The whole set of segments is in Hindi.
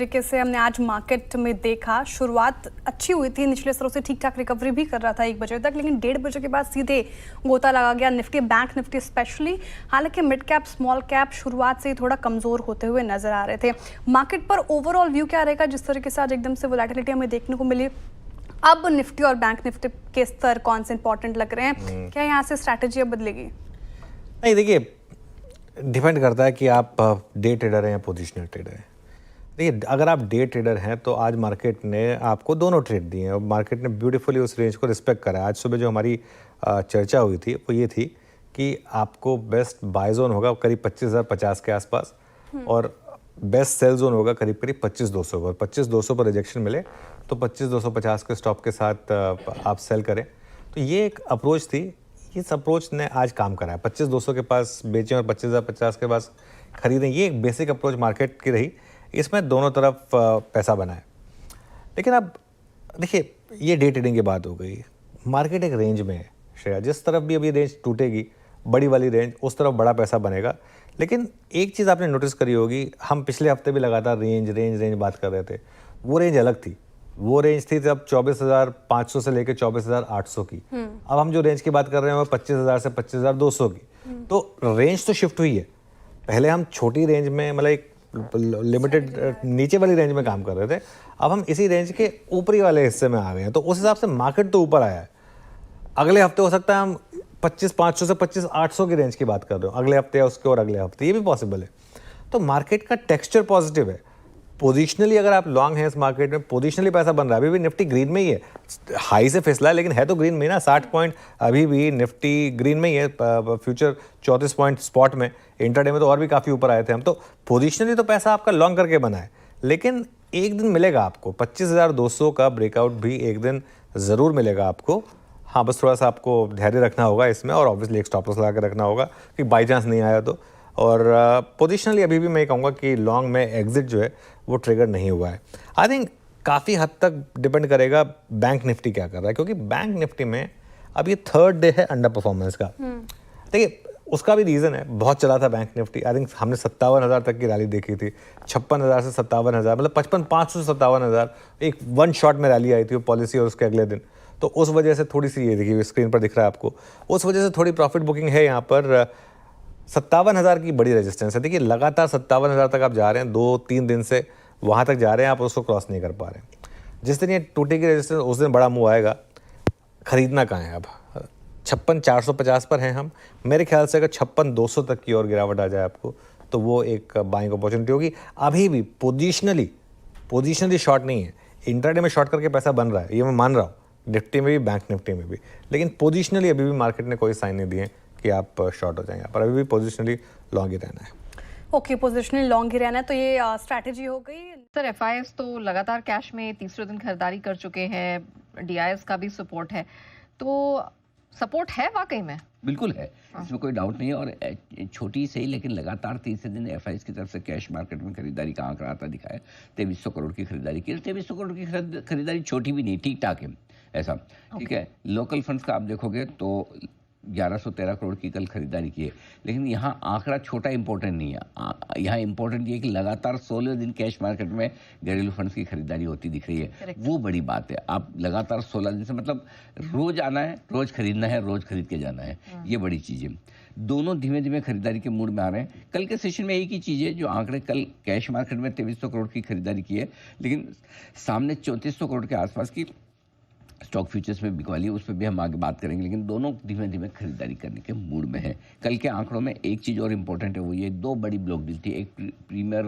तरीके से हमने आज मार्केट में देखा, शुरुआत अच्छी हुई थी, निचले स्तरों से ठीक ठाक रिकवरी भी कर रहा था 1 बजे तक, लेकिन 1:30 बजे के बाद सीधे गोता लगा गया निफ्टी, बैंक निफ्टी स्पेशली। हालांकि मिड कैप स्मॉल कैप शुरुआत से ही थोड़ा कमजोर होते हुए नजर आ रहे थे। मार्केट पर ओवरऑल व्यू क्या रहेगा, जिस तरीके से आज एकदम से वोलेटिलिटी हमें देखने को मिली? अब निफ्टी और बैंक निफ्टी के स्तर कौन से इंपॉर्टेंट लग रहे हैं? क्या यहाँ से स्ट्रैटेजी अब बदलेगी? नहीं, देखिए, डिपेंड करता है कि आप डे ट्रेडर हैं या पोजिशनल ट्रेडर हैं। देखिए, अगर आप डे ट्रेडर हैं तो आज मार्केट ने आपको दोनों ट्रेड दिए हैं और मार्केट ने ब्यूटीफुली उस रेंज को रिस्पेक्ट करा है। आज सुबह जो हमारी चर्चा हुई थी वो ये थी कि आपको बेस्ट बाय जोन होगा करीब 25,050 के आसपास और बेस्ट सेल जोन होगा करीब करीब 25,200 पर। 25,200 पर रिजेक्शन मिले तो 25,250 के स्टॉप के साथ आप सेल करें। तो ये एक अप्रोच थी, इस अप्रोच ने आज काम करा है। 25,200 के पास बेचें और 25,050 के पास खरीदें, ये एक बेसिक अप्रोच मार्केट की रही। इसमें दोनों तरफ पैसा बना है। लेकिन अब देखिए, ये डे ट्रेडिंग की बात हो गई, मार्केट एक रेंज में है श्रेया, जिस तरफ भी अभी रेंज टूटेगी बड़ी वाली रेंज, उस तरफ बड़ा पैसा बनेगा। लेकिन एक चीज़ आपने नोटिस करी होगी, हम पिछले हफ्ते भी लगातार रेंज बात कर रहे थे। वो रेंज अलग थी, वो रेंज थी जब 24,500 से लेकर 24,800 की। अब हम जो रेंज की बात कर रहे हैं वो 25,000 से 25,200 की। तो रेंज तो शिफ्ट हुई है। पहले हम छोटी रेंज में, मतलब एक लिमिटेड नीचे वाली रेंज में काम कर रहे थे, अब हम इसी रेंज के ऊपरी वाले हिस्से में आ गए हैं। तो उस हिसाब से मार्केट तो ऊपर आया है। अगले हफ्ते हो सकता है हम 25,500 से 25,800 की रेंज की बात कर रहे हो, अगले हफ्ते या उसके और अगले हफ्ते, ये भी पॉसिबल है। तो मार्केट का टेक्सचर पॉजिटिव है। पोजिशनली अगर आप लॉन्ग हैं इस मार्केट में, पोजिशनली पैसा बन रहा है। अभी भी निफ्टी ग्रीन में ही है, हाई से फिसला है लेकिन है तो ग्रीन में ना। 60 पॉइंट अभी भी निफ्टी ग्रीन में ही है, फ्यूचर 34 पॉइंट स्पॉट में। इंटरडे में तो और भी काफ़ी ऊपर आए थे हम। तो पोजिशनली तो पैसा आपका लॉन्ग करके बना है, लेकिन एक दिन मिलेगा आपको 25,200 का ब्रेकआउट भी एक दिन ज़रूर मिलेगा आपको। हाँ, बस थोड़ा सा आपको धैर्य रखना होगा इसमें और ऑब्वियसली एक स्टॉप लॉस लगा के रखना होगा कि बाई चांस नहीं आया तो। और पोजिशनली अभी भी मैं कहूँगा कि लॉन्ग में एग्जिट जो है वो ट्रिगर नहीं हुआ है। आई थिंक काफ़ी हद तक डिपेंड करेगा बैंक निफ्टी क्या कर रहा है, क्योंकि बैंक निफ्टी में अब ये 3rd डे है अंडर परफॉर्मेंस का। देखिए, उसका भी रीज़न है, बहुत चला था बैंक निफ्टी। आई थिंक हमने 57,000 तक की रैली देखी थी, 56,000 से 57,000, मतलब 55,500 से 57,000 एक वन शॉट में रैली आई थी वो पॉलिसी और उसके अगले दिन। तो उस वजह से थोड़ी सी, ये देखिए स्क्रीन पर दिख रहा है आपको, उस वजह से थोड़ी प्रॉफिट बुकिंग है यहाँ पर। 57,000 की बड़ी रेजिस्टेंस है। देखिए, लगातार 57,000 तक आप जा रहे हैं, 2-3 दिन से वहाँ तक जा रहे हैं, आप उसको क्रॉस नहीं कर पा रहे हैं। जिस दिन ये टूटेगी रेजिस्टेंस उस दिन बड़ा मूव आएगा। खरीदना कहाँ है अब? 56,450 पर हैं हम। मेरे ख्याल से अगर 56,200 तक की और गिरावट आ जाए आपको तो वो एक बाइंग अपॉर्चुनिटी होगी। अभी भी पोजिशनली शॉर्ट नहीं है, इंट्राडे में शॉर्ट करके पैसा बन रहा है, ये मैं मान रहा हूँ, निफ्टी में भी बैंक निफ्टी में भी। लेकिन पोजिशनली अभी भी मार्केट ने कोई साइन नहीं दिए कि आप शॉर्ट हो जाएंगे, पर अभी भी पोजिशनली लॉन्ग ही रहना है। ओके, पोजिशनली लॉन्ग ही रहना है, तो ये स्ट्रैटेजी हो गई। सर, एफआईएस तो लगातार कैश में तीसरे दिन खरीदारी कर चुके हैं, डीआईएस का भी सपोर्ट है, तो सपोर्ट है वाकई में? बिल्कुल है, इसमें कोई डाउट नहीं है। और छोटी सही लेकिन लगातार तीसरे दिन एफआईएस की तरफ से कैश मार्केट में खरीदारी का आंकड़ा आता दिखा है। 2300 करोड़ की खरीदारी की। 2300 करोड़ की खरीदारी छोटी भी नहीं, ठीक ठाक है ऐसा, ठीक है। लोकल फंड्स का आप देखोगे तो 1113 करोड़ की कल खरीदारी की है। लेकिन यहाँ आंकड़ा छोटा इंपॉर्टेंट नहीं है, यहाँ इंपॉर्टेंट ये कि लगातार 16 दिन कैश मार्केट में घरेलू फंड्स की खरीदारी होती दिख रही है। वो बड़ी बात है। आप लगातार 16 दिन से, मतलब रोज आना है, रोज खरीदना है, रोज खरीद के जाना है, ये बड़ी चीज़ है। दोनों धीमे धीमे खरीदारी के मूड में आ रहे हैं। कल के सेशन में एक ही चीज़ है, जो आंकड़े कल कैश मार्केट में 2300 करोड़ की खरीदारी की है, लेकिन सामने 3400 करोड़ के आसपास की स्टॉक फ्यूचर्स में बिकवाली है, उस पर भी हम आगे बात करेंगे। लेकिन दोनों धीमे धीमे खरीदारी करने के मूड में है। कल के आंकड़ों में एक चीज़ और इम्पोर्टेंट है, वो ये 2 बड़ी ब्लॉक डील थी, एक प्रीमियर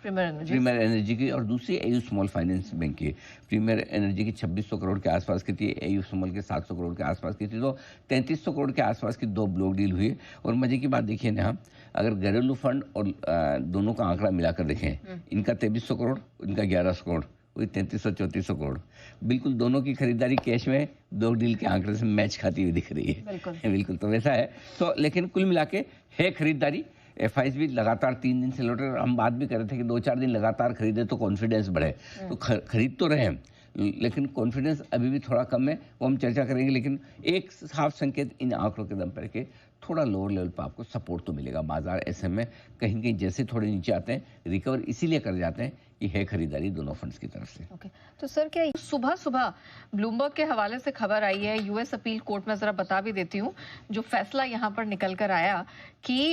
एनर्जी की और दूसरी एयू स्मॉल फाइनेंस बैंक की। प्रीमियर एनर्जी की 2600 करोड़ के आसपास की थी, एयू स्मॉल के 700 करोड़ के आसपास की थी। तो 3300 करोड़ के आसपास की 2 ब्लॉक डील हुई। और मजे की बात देखिए ना, अगर घरेलू फंड और दोनों का आंकड़ा मिलाकर देखें, इनका 2300 करोड़, इनका 1100 करोड़, वही 3300-3400 करोड़। बिल्कुल दोनों की खरीदारी कैश में 2 डील के आंकड़े से मैच खाती हुई दिख रही है। बिल्कुल तो वैसा है। तो लेकिन कुल मिला के है खरीदारी। एफआईएस भी लगातार 3 दिन से लौट रहे। हम बात भी कर रहे थे कि 2-4 दिन लगातार खरीदे तो कॉन्फिडेंस बढ़े, तो खरीद तो रहे हैं, लेकिन कॉन्फिडेंस अभी भी थोड़ा कम है, वो हम चर्चा करेंगे। लेकिन एक साफ संकेत इन आंकड़ों के दम पर के थोड़ा लोअर लेवल पर आपको सपोर्ट तो मिलेगा। बाजार ऐसे में कहीं कहीं जैसे थोड़े नीचे आते हैं, रिकवर इसीलिए कर जाते हैं ये है खरीदारी दोनों फंड्स की तरफ से। ओके, तो सर क्या सुबह सुबह ब्लूमबर्ग के हवाले से खबर आई है, यूएस अपील कोर्ट में, जरा बता भी देती हूँ जो फैसला यहाँ पर निकल कर आया कि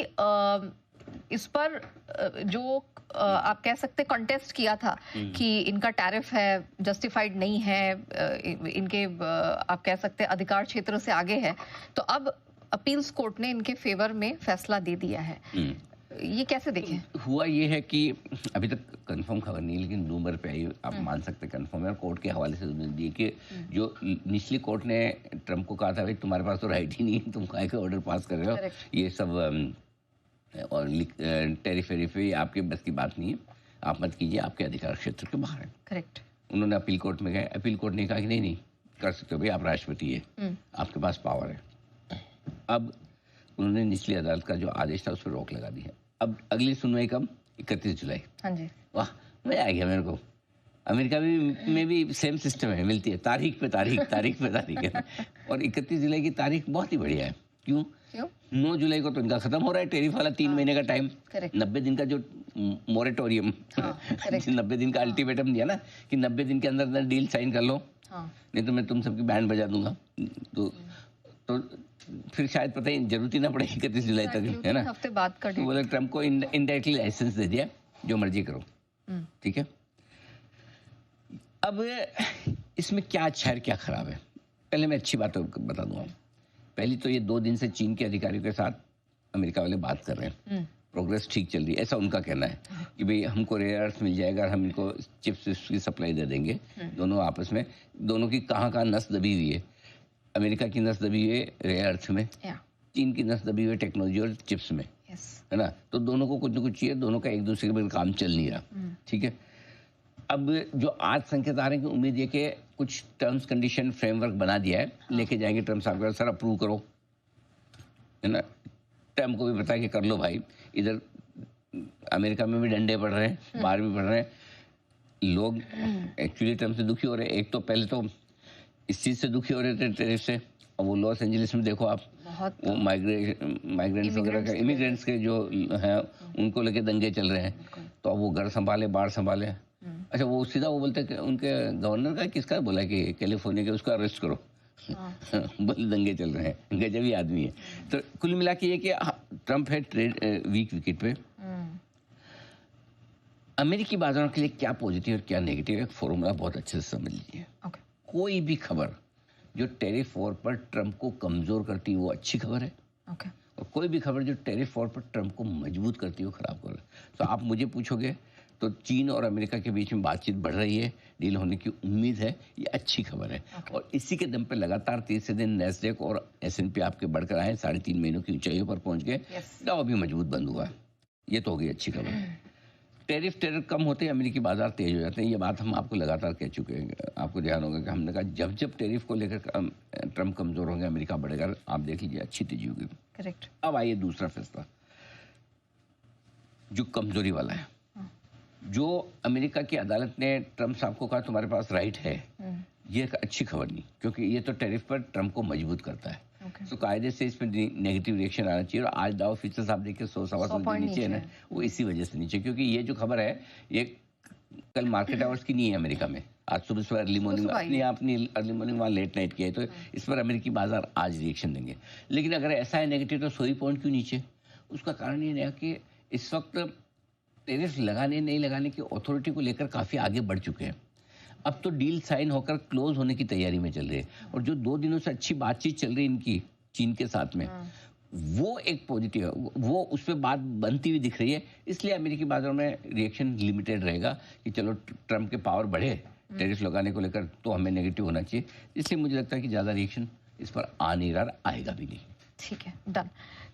इस पर जो आप कह सकते कॉन्टेस्ट किया था कि इनका टैरिफ है जस्टिफाइड नहीं है, इनके आप कह सकते अधिकार क्षेत्र से आगे है, तो अब अपील्स कोर्ट ने इनके फेवर में फैसला दे दिया है। ये कैसे देखें? हुआ ये है कि अभी तक कंफर्म खबर नहीं, लेकिन ब्लूमबर्ग पे आई, आप मान सकते कंफर्म है, और कोर्ट के हवाले से उन्होंने दी कि जो निचली कोर्ट ने ट्रम्प को कहा था भाई तुम्हारे पास तो राइट ही नहीं है, तुम काय का ऑर्डर पास कर रहे हो, ये सब और टैरिफ वेरिफ ये आपके बस की बात नहीं है, आप मत कीजिए, आपके अधिकार क्षेत्र के बाहर है। करेक्ट। उन्होंने अपील कोर्ट में गए, अपील कोर्ट ने कहा कि नहीं नहीं कर सकते हो भाई, आप राष्ट्रपति है, आपके पास पावर है। अब उन्होंने निचली अदालत का जो आदेश था उस पर रोक लगा दी है। अब अगली सुनवाई कब? 31 जुलाई। हाँ जी। वाह, मजा आ गया मेरे को। अमेरिका में भी सेम सिस्टम है, मिलती है तारीख पे तारीख, तारीख पे तारीख है। और 31 जुलाई की तारीख बहुत ही बढ़िया है। क्यों? 9 जुलाई को तो इनका खत्म हो रहा है टैरिफ वाला 3 महीने का टाइम। 90 दिन का जो मोरेटोरियम, 90 दिन का अल्टीमेटम दिया ना कि 90 दिन के अंदर अंदर डील साइन कर लो, नहीं तो मैं तुम सबकी बैंड बजा दूंगा। तो फिर शायद पता ही जरूरत ही ना पड़े 31 जुलाई तक, है ना। हफ्ते बाद कर तो बोले ट्रम्प को इनडायरेक्टली लाइसेंस दे दिया, जो मर्जी करो, ठीक है। अब इसमें क्या अच्छा है क्या खराब है, पहले मैं अच्छी बात बता दूंगा। पहली तो ये 2 दिन से चीन के अधिकारियों के साथ अमेरिका वाले बात कर रहे हैं, प्रोग्रेस ठीक चल रही है, ऐसा उनका कहना है कि भाई हमको रेयर अर्थ मिल जाएगा और हम इनको चिप्स की सप्लाई दे देंगे। दोनों आपस में, दोनों की कहाँ नस दबी हुई है, अमेरिका की नस दबी हुई है रेयर अर्थ में, चीन की नस दबी हुई है टेक्नोलॉजी और चिप्स में, है ना। तो दोनों को कुछ न कुछ चाहिए, दोनों का एक दूसरे के बिना काम चल नहीं रहा, ठीक है। अब जो आज संकेत आ रहे हैं कि उम्मीद है कि कुछ टर्म्स कंडीशन फ्रेमवर्क बना दिया है, लेके जाएंगे ट्रम्प साहब का, सर अप्रूव करो, है ना। ट्रम्प को भी पता है कि कर लो भाई, इधर अमेरिका में भी डंडे पड़ रहे हैं, बाहर भी पड़ रहे हैं, लोग एक्चुअली ट्रम्प से दुखी हो रहे हैं। एक तो पहले तो इस चीज़ से दुखी हो रहे थे टैरिफ से, और वो लॉस एंजलिस में देखो आप, वो माइग्रेंट्स वगैरह का, इमिग्रेंट्स के जो हैं उनको लेके दंगे चल रहे हैं, तो अब वो घर संभाले बाहर संभाले। अच्छा, वो सीधा वो बोलते हैं उनके गवर्नर का किसका बोला कि कैलिफोर्निया के, उसको अरेस्ट करो, बोले दंगे चल रहे हैं, गजबी आदमी है। तो कुल मिला के ये कि ट्रम्प है ट्रेड वीक विकेट पे। अमेरिकी बाजारों के लिए क्या पॉजिटिव और क्या नेगेटिव है, फॉर्मूला बहुत अच्छे से समझ लीजिए। कोई भी खबर जो टैरिफ वॉर पर ट्रम्प को कमजोर करती है वो अच्छी खबर है, और कोई भी खबर जो टैरिफ वॉर पर ट्रम्प को मजबूत करती है वो खराब खबर है। तो आप मुझे पूछोगे तो चीन और अमेरिका के बीच में बातचीत बढ़ रही है, डील होने की उम्मीद है, ये अच्छी खबर है। और इसी के दम पे लगातार तीसरे दिन नैस्डैक और S&P आपके बढ़कर आए, 3.5 महीनों की ऊंचाइयों पर पहुंच गए, डाउ भी मजबूत बंद हुआ, ये तो हो गई अच्छी खबर। टैरिफ टेरर कम होते हैं अमेरिकी बाजार तेज हो जाते हैं, ये बात हम आपको लगातार कह चुके हैं। आपको ध्यान होगा कि हमने कहा जब जब टैरिफ को लेकर ट्रम्प कमजोर होंगे अमेरिका बढ़ेगा, आप देख लीजिए अच्छी तेजी होगी। करेक्ट। अब आइए दूसरा फैसला जो कमजोरी वाला है, जो अमेरिका की अदालत ने ट्रम्प साहब को कहा तुम्हारे पास राइट है, ये एक अच्छी खबर नहीं, क्योंकि ये तो टैरिफ पर ट्रम्प को मजबूत करता है। तो कायदे से इसमें नेगेटिव रिएक्शन आना चाहिए। और आज डाउ फ्यूचर्स आप देखिए 100 नीचे है ना, वो इसी वजह से नीचे, क्योंकि ये जो खबर है ये कल मार्केट आवर्स की नहीं है अमेरिका में, आज सुबह अर्ली मॉर्निंग, अपनी अर्ली मॉर्निंग वहाँ लेट नाइट किया है, तो इस पर अमेरिकी बाजार आज रिएक्शन देंगे। लेकिन अगर ऐसा है नेगेटिव तो 100 पॉइंट क्यों नीचे? उसका कारण ये है कि इस वक्त टैरिफ लगाने नहीं लगाने की अथॉरिटी को लेकर काफ़ी आगे बढ़ चुके हैं। अब तो डील साइन होकर क्लोज होने की तैयारी में चल रही है, और जो 2 दिनों से अच्छी बातचीत चल रही है इनकी चीन के साथ में, वो एक पॉजिटिव है, वो उस पर बात बनती हुई दिख रही है। इसलिए अमेरिकी बाजारों में रिएक्शन लिमिटेड रहेगा कि चलो ट्रम्प के पावर बढ़े टैरिफ लगाने को लेकर तो हमें नेगेटिव होना चाहिए। इसलिए मुझे लगता है कि ज़्यादा रिएक्शन इस पर आ नहीं रहा, आएगा भी नहीं। ठीक है, डन।